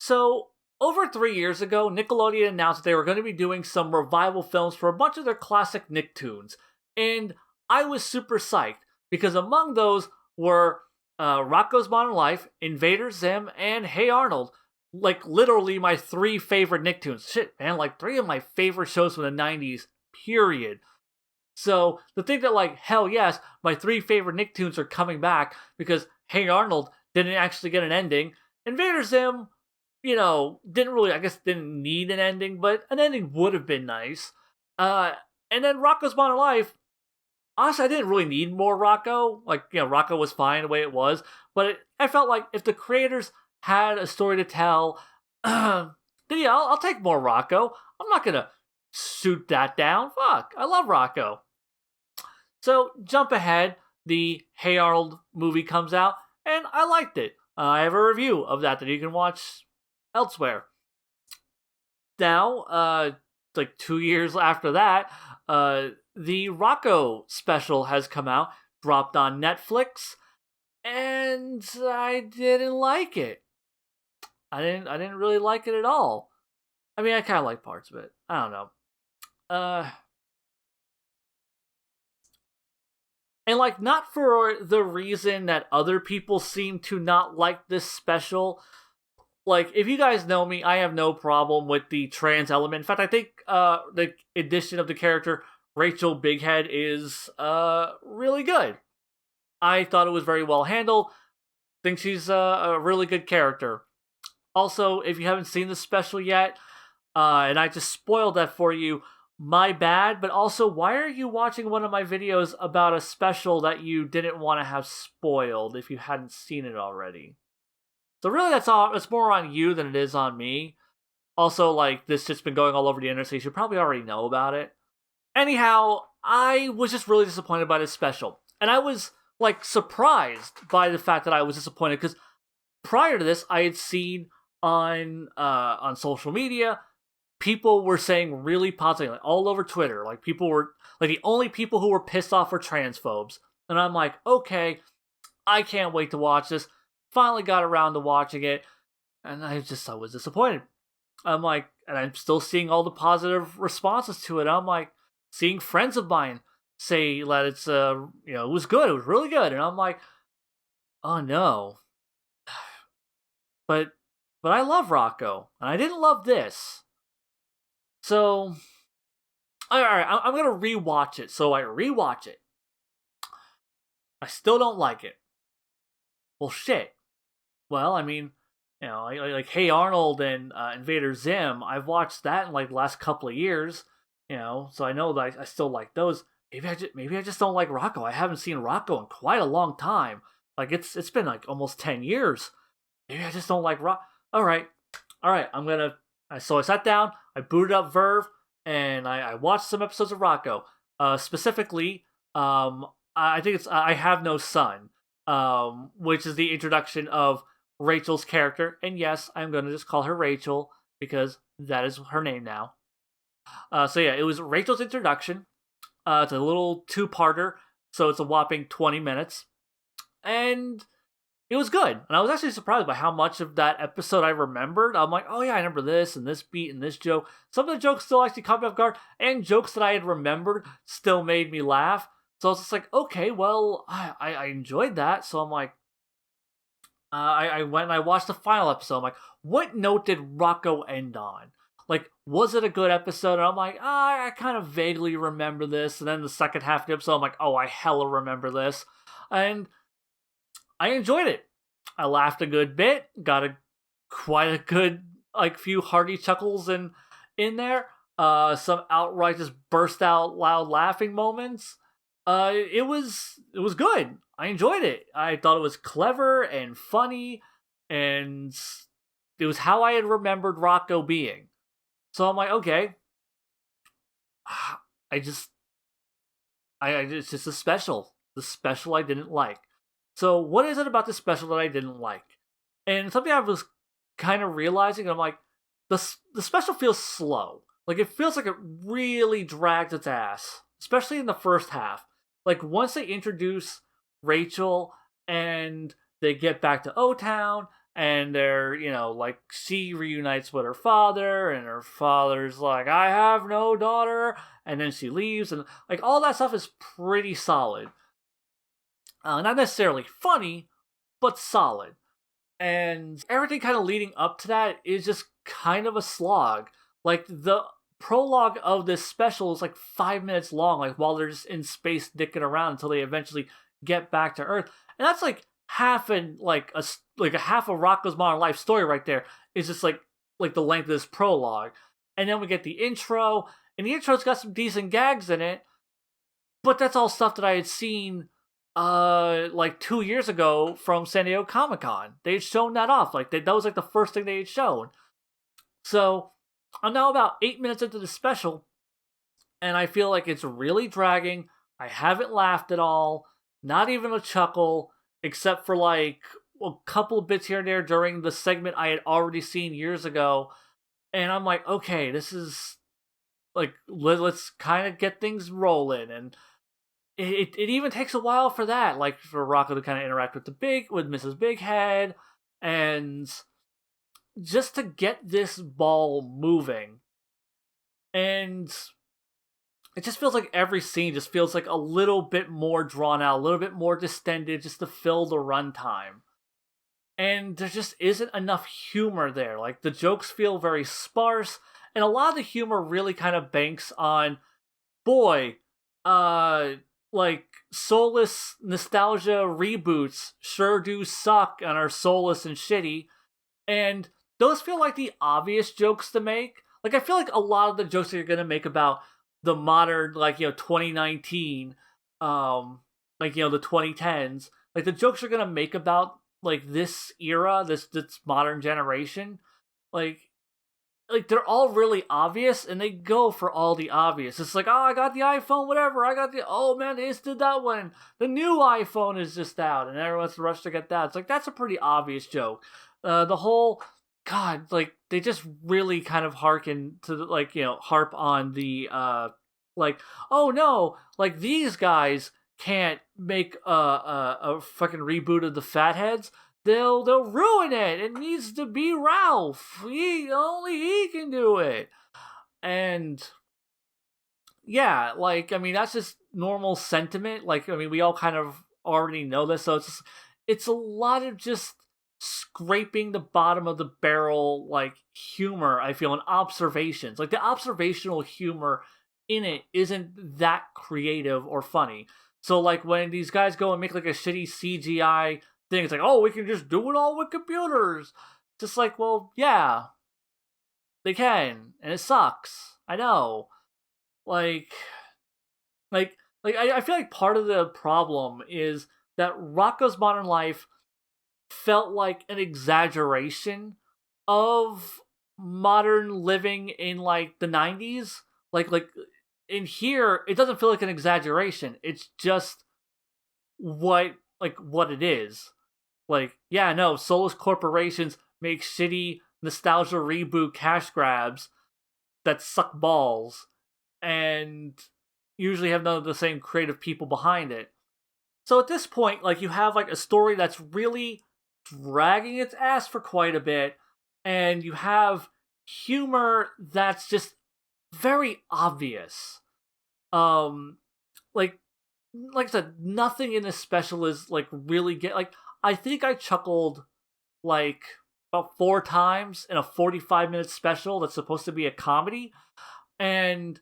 So, over 3 years ago, Nickelodeon announced that they were going to be doing some revival films for a bunch of their classic Nicktoons. And I was super psyched because among those were Rocko's Modern Life, Invader Zim, and Hey Arnold. Like, literally my three favorite Nicktoons. Shit, man, like three of my favorite shows from the 90s, period. So, to think that, like, hell yes, my three favorite Nicktoons are coming back because Hey Arnold didn't actually get an ending. Invader Zim didn't really, I guess, didn't need an ending, but an ending would have been nice. Uh, and then Rocko's Modern Life, honestly, I didn't really need more Rocko. Like, Rocko was fine the way it was, but I felt like if the creators had a story to tell, then yeah, I'll take more Rocko. I'm not gonna shoot that down. Fuck, I love Rocko. So, jump ahead, the Hey Arnold movie comes out, and I liked it. I have a review of that you can watch elsewhere. Now, like 2 years after that, the Rocko special has come out, dropped on Netflix, and I didn't like it. I didn't really like it at all. I mean, I kind of like parts of it. I don't know. And like, not for the reason that other people seem to not like this special. Like, if you guys know me, I have no problem with the trans element. In fact, I think the addition of the character Rachel Bighead is really good. I thought it was very well handled. Think she's a really good character. Also, if you haven't seen the special yet, and I just spoiled that for you, my bad. But also, why are you watching one of my videos about a special that you didn't want to have spoiled if you hadn't seen it already? So really, that's all. It's more on you than it is on me. Also, like, this just been going all over the internet, so you should probably already know about it. Anyhow, I was just really disappointed by this special. And I was, like, surprised by the fact that I was disappointed, because prior to this, I had seen on social media, people were saying really positive, like, all over Twitter. Like, people were, like, the only people who were pissed off were transphobes. And I'm like, okay, I can't wait to watch this. Finally got around to watching it, and I was disappointed. I'm like, and I'm still seeing all the positive responses to it. I'm like, seeing friends of mine say that it's it was good, it was really good, and I'm like, oh no. But I love Rocko, and I didn't love this. So, alright, I'm gonna rewatch it. So I rewatch it. I still don't like it. Well, shit. Well, I mean, like Hey Arnold and Invader Zim, I've watched that in like the last couple of years, so I know that I still like those. Maybe I just don't like Rocko. I haven't seen Rocko in quite a long time. Like it's been like almost 10 years. Maybe I just don't like Rock. All right, So I sat down, I booted up Verve, and I watched some episodes of Rocko. Specifically, I think it's I Have No Son, which is the introduction of Rachel's character, and yes, I'm going to just call her Rachel because that is her name now. So yeah, it was Rachel's introduction. It's a little two-parter, so it's a whopping 20 minutes, and it was good. And I was actually surprised by how much of that episode I remembered. I'm like, oh yeah, I remember this and this beat and this joke. Some of the jokes still actually caught me off guard, and jokes that I had remembered still made me laugh. So I was just like, okay, well, I enjoyed that. So I'm like, I went and I watched the final episode. I'm like, what note did Rocko end on? Like, was it a good episode? And I'm like, I kind of vaguely remember this. And then the second half of the episode, I'm like, oh, I hella remember this. And I enjoyed it. I laughed a good bit. Got quite a good, like, few hearty chuckles in there. Some outright just burst out loud laughing moments. It was good. I enjoyed it. I thought it was clever and funny, and it was how I had remembered Rocko being. So I'm like, okay. It's just a special. The special I didn't like. So what is it about the special that I didn't like? And something I was kind of realizing, I'm like, the special feels slow. Like, it feels like it really drags its ass, especially in the first half. Like, once they introduce Rachel and they get back to O-Town and they're, like, she reunites with her father, and her father's like, I have no daughter, and then she leaves, and like all that stuff is pretty solid. Not necessarily funny, but solid. And everything kind of leading up to that is just kind of a slog. Like, the prologue of this special is like 5 minutes long, like while they're just in space dicking around until they eventually get back to Earth. And that's like like a half of Rocko's Modern Life story right there. Is just like the length of this prologue. And then we get the intro, and the intro's got some decent gags in it, but that's all stuff that I had seen like 2 years ago from San Diego Comic-Con. They had shown that off. Like, that was like the first thing they had shown. So I'm now about 8 minutes into the special, and I feel like it's really dragging. I haven't laughed at all, not even a chuckle, except for like a couple of bits here and there during the segment I had already seen years ago. And I'm like, okay, this is like, let's kind of get things rolling. And it even takes a while for that, like for Rocko to kind of interact with Mrs. Bighead, and just to get this ball moving. And it just feels like every scene just feels like a little bit more drawn out, a little bit more distended, just to fill the runtime. And there just isn't enough humor there. Like, the jokes feel very sparse, and a lot of the humor really kind of banks on, boy, like, soulless nostalgia reboots sure do suck and are soulless and shitty. And those feel like the obvious jokes to make. Like, I feel like a lot of the jokes that you're gonna make about the modern, like, 2019, like, the 2010s, like, the jokes you're gonna make about, like, this era, this modern generation, like they're all really obvious, and they go for all the obvious. It's like, oh, I got the iPhone, whatever. Oh man, they just did that one. The new iPhone is just out, and everyone's rushed to get that. It's like, that's a pretty obvious joke. The whole, God, like, they just really kind of harken to like, harp on the like, oh no, like, these guys can't make a fucking reboot of the Fatheads. They'll ruin it. It needs to be Ralph. Only he can do it. And yeah, like, I mean, that's just normal sentiment. Like, I mean, we all kind of already know this, so it's a lot of just scraping the bottom of the barrel, like, humor, I feel, and observations. Like, the observational humor in it isn't that creative or funny. So, like, when these guys go and make like a shitty CGI thing, it's like, oh, we can just do it all with computers. Just like, well, yeah, they can, and it sucks. I know. Like, I feel like part of the problem is that Rocko's Modern Life felt like an exaggeration of modern living in like the 90s. Like in here, it doesn't feel like an exaggeration. It's just what it is. Like, yeah, no, soulless corporations make shitty nostalgia reboot cash grabs that suck balls, and usually have none of the same creative people behind it. So at this point, like, you have like a story that's really dragging its ass for quite a bit, and you have humor that's just very obvious. Um, like like I said, nothing in this special is like really like, I think I chuckled like about 4 times in a 45-minute special that's supposed to be a comedy, and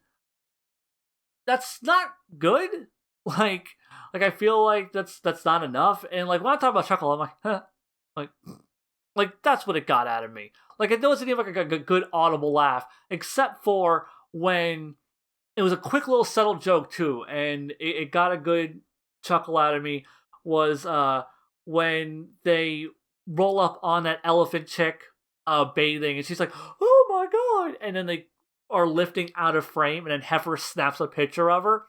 that's not good. Like, I feel like that's not enough. And like, when I talk about chuckle, I'm like, huh, like, that's what it got out of me. Like, it wasn't even like a good audible laugh, except for when it was a quick little subtle joke too, and it got a good chuckle out of me. Was when they roll up on that elephant chick bathing, and she's like, "Oh my god!" And then they are lifting out of frame, and then Heifer snaps a picture of her.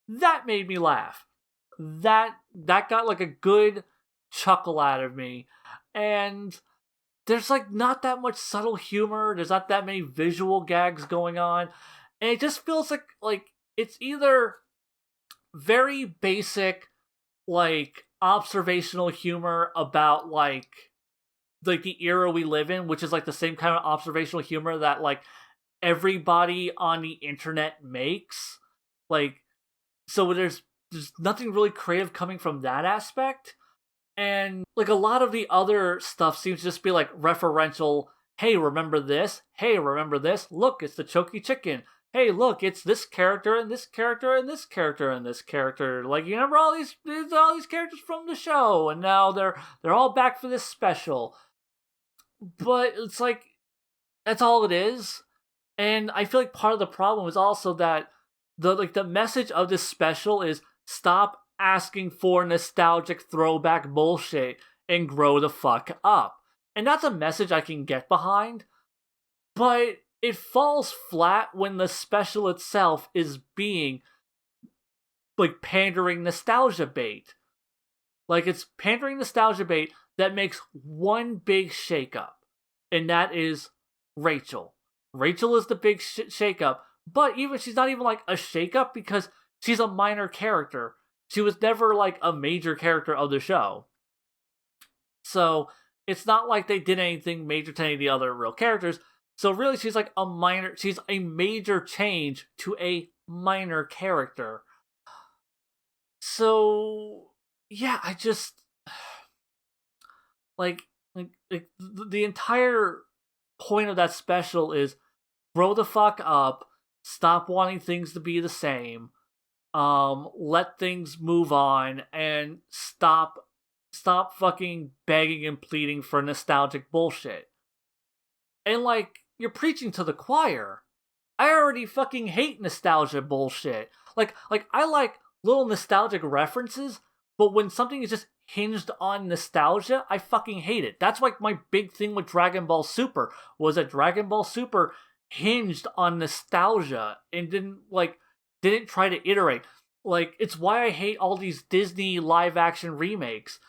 That made me laugh. That got like a good chuckle out of me, and there's like not that much subtle humor. There's not that many visual gags going on, and it just feels like it's either very basic, like, observational humor about like like the era we live in, which is like the same kind of observational humor that like everybody on the internet makes. Like, so there's nothing really creative coming from that aspect. And like a lot of the other stuff seems to just be like referential. Hey, remember this? Hey, remember this? Look, it's the Choky Chicken. Hey, look, it's this character and this character and this character and this character. Like, you remember all these characters from the show, and now they're all back for this special. But it's like that's all it is. And I feel like part of the problem is also that the message of this special is stop asking for nostalgic throwback bullshit and grow the fuck up. And that's a message I can get behind, but it falls flat when the special itself is being like pandering nostalgia bait. Like it's pandering nostalgia bait that makes one big shakeup, and that is Rachel. Rachel is the big shakeup, but even she's not even like a shakeup because she's a minor character. She was never like a major character of the show. So it's not like they did anything major to any of the other real characters. So really she's like she's a major change to a minor character. So yeah, I just like the entire point of that special is grow the fuck up, stop wanting things to be the same, let things move on, and stop fucking begging and pleading for nostalgic bullshit. And like, you're preaching to the choir. I already fucking hate nostalgia bullshit. Like I like little nostalgic references, but when something is just hinged on nostalgia, I fucking hate it. That's like my big thing with Dragon Ball Super, was that Dragon Ball Super hinged on nostalgia and didn't try to iterate. Like, it's why I hate all these Disney live action remakes.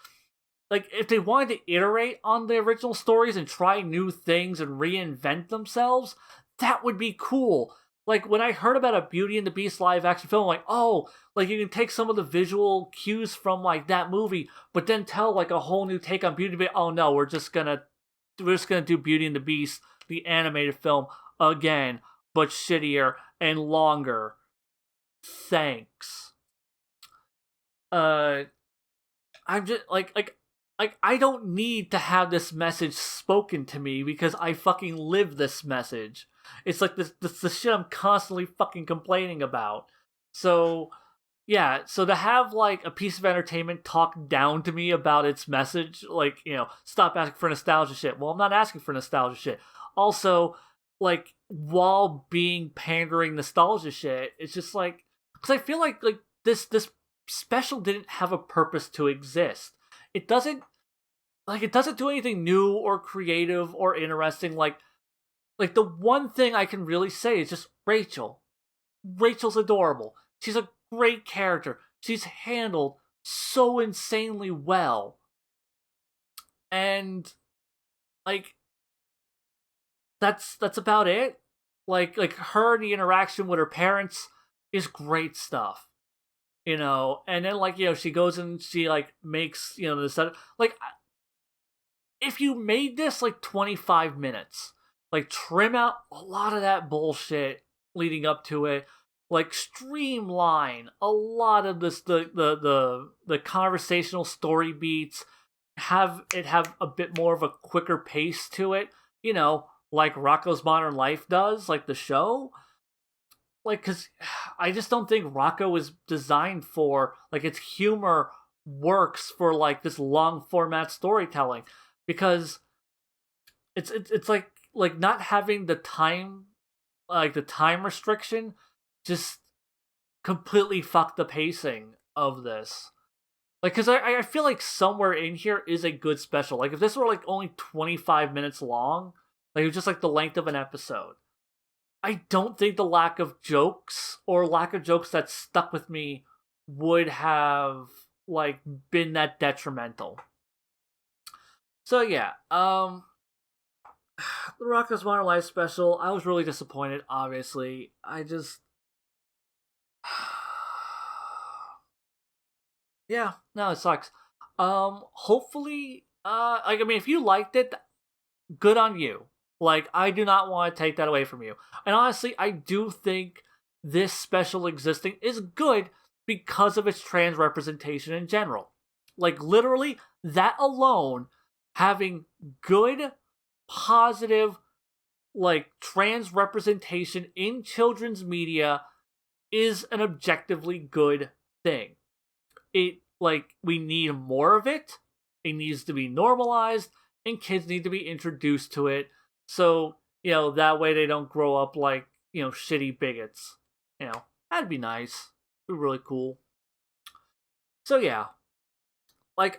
Like, if they wanted to iterate on the original stories and try new things and reinvent themselves, that would be cool. Like, when I heard about a Beauty and the Beast live action film, I'm like, oh, like, you can take some of the visual cues from, like, that movie, but then tell, like, a whole new take on Beauty and the Beast. Oh, no, we're just gonna do Beauty and the Beast, the animated film, again, but shittier and longer. Thanks. I'm just, like, I don't need to have this message spoken to me because I fucking live this message. It's like this the shit I'm constantly fucking complaining about. So, yeah, so to have like a piece of entertainment talk down to me about its message, like, stop asking for nostalgia shit. Well, I'm not asking for nostalgia shit. Also, like, while being pandering nostalgia shit, it's just like, because I feel like this special didn't have a purpose to exist. It doesn't do anything new or creative or interesting. Like the one thing I can really say is just Rachel. Rachel's adorable. She's a great character. She's handled so insanely well. And like that's about it. Like her, the interaction with her parents is great stuff. And then like, she goes and she like makes, this, like, if you made this like 25 minutes, like trim out a lot of that bullshit leading up to it, like streamline a lot of this, the conversational story beats, have it have a bit more of a quicker pace to it, like Rocko's Modern Life does, like the show. Like, because I just don't think Rocko is designed for, like, its humor works for like this long format storytelling, because it's like not having the time, like the time restriction, just completely fucked the pacing of this. Like, because I feel like somewhere in here is a good special. Like, if this were like only 25 minutes long, like it was just like the length of an episode, I don't think the lack of jokes that stuck with me would have like been that detrimental. So yeah, the Rocko's Modern Life special, I was really disappointed, obviously. I just yeah, no, it sucks. Hopefully, like, I mean, if you liked it, good on you. Like, I do not want to take that away from you. And honestly, I do think this special existing is good because of its trans representation in general. Like, literally, that alone, having good, positive, like, trans representation in children's media is an objectively good thing. It, like, we need more of it. It needs to be normalized, and kids need to be introduced to it. So, that way they don't grow up like, shitty bigots. That'd be nice. It'd be really cool. So, yeah. I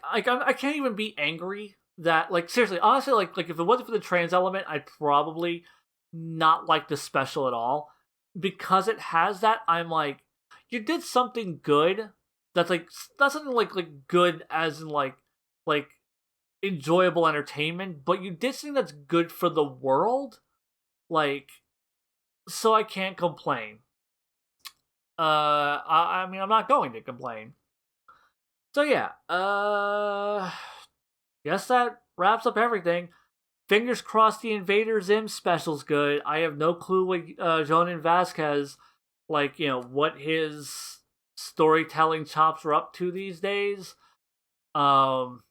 can't even be angry that, like, seriously, honestly, like if it wasn't for the trans element, I'd probably not like the special at all. Because it has that, I'm like, you did something good. That's like, not something like good as in like enjoyable entertainment, but you did something that's good for the world. Like, so I can't complain. I mean, I'm not going to complain. So yeah, guess that wraps up everything. Fingers crossed the Invader Zim special's good. I have no clue what Jonan Vasquez, like, what his storytelling chops are up to these days. Man,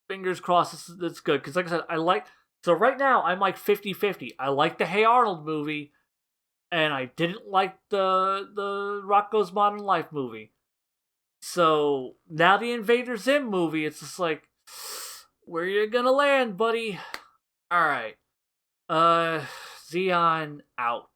fingers crossed it's good. Because, like I said, so right now, I'm like 50-50. I like the Hey Arnold movie, and I didn't like the Rocko's Modern Life movie. So, now the Invader Zim movie, it's just like, where you gonna land, buddy? Alright. Xeon out.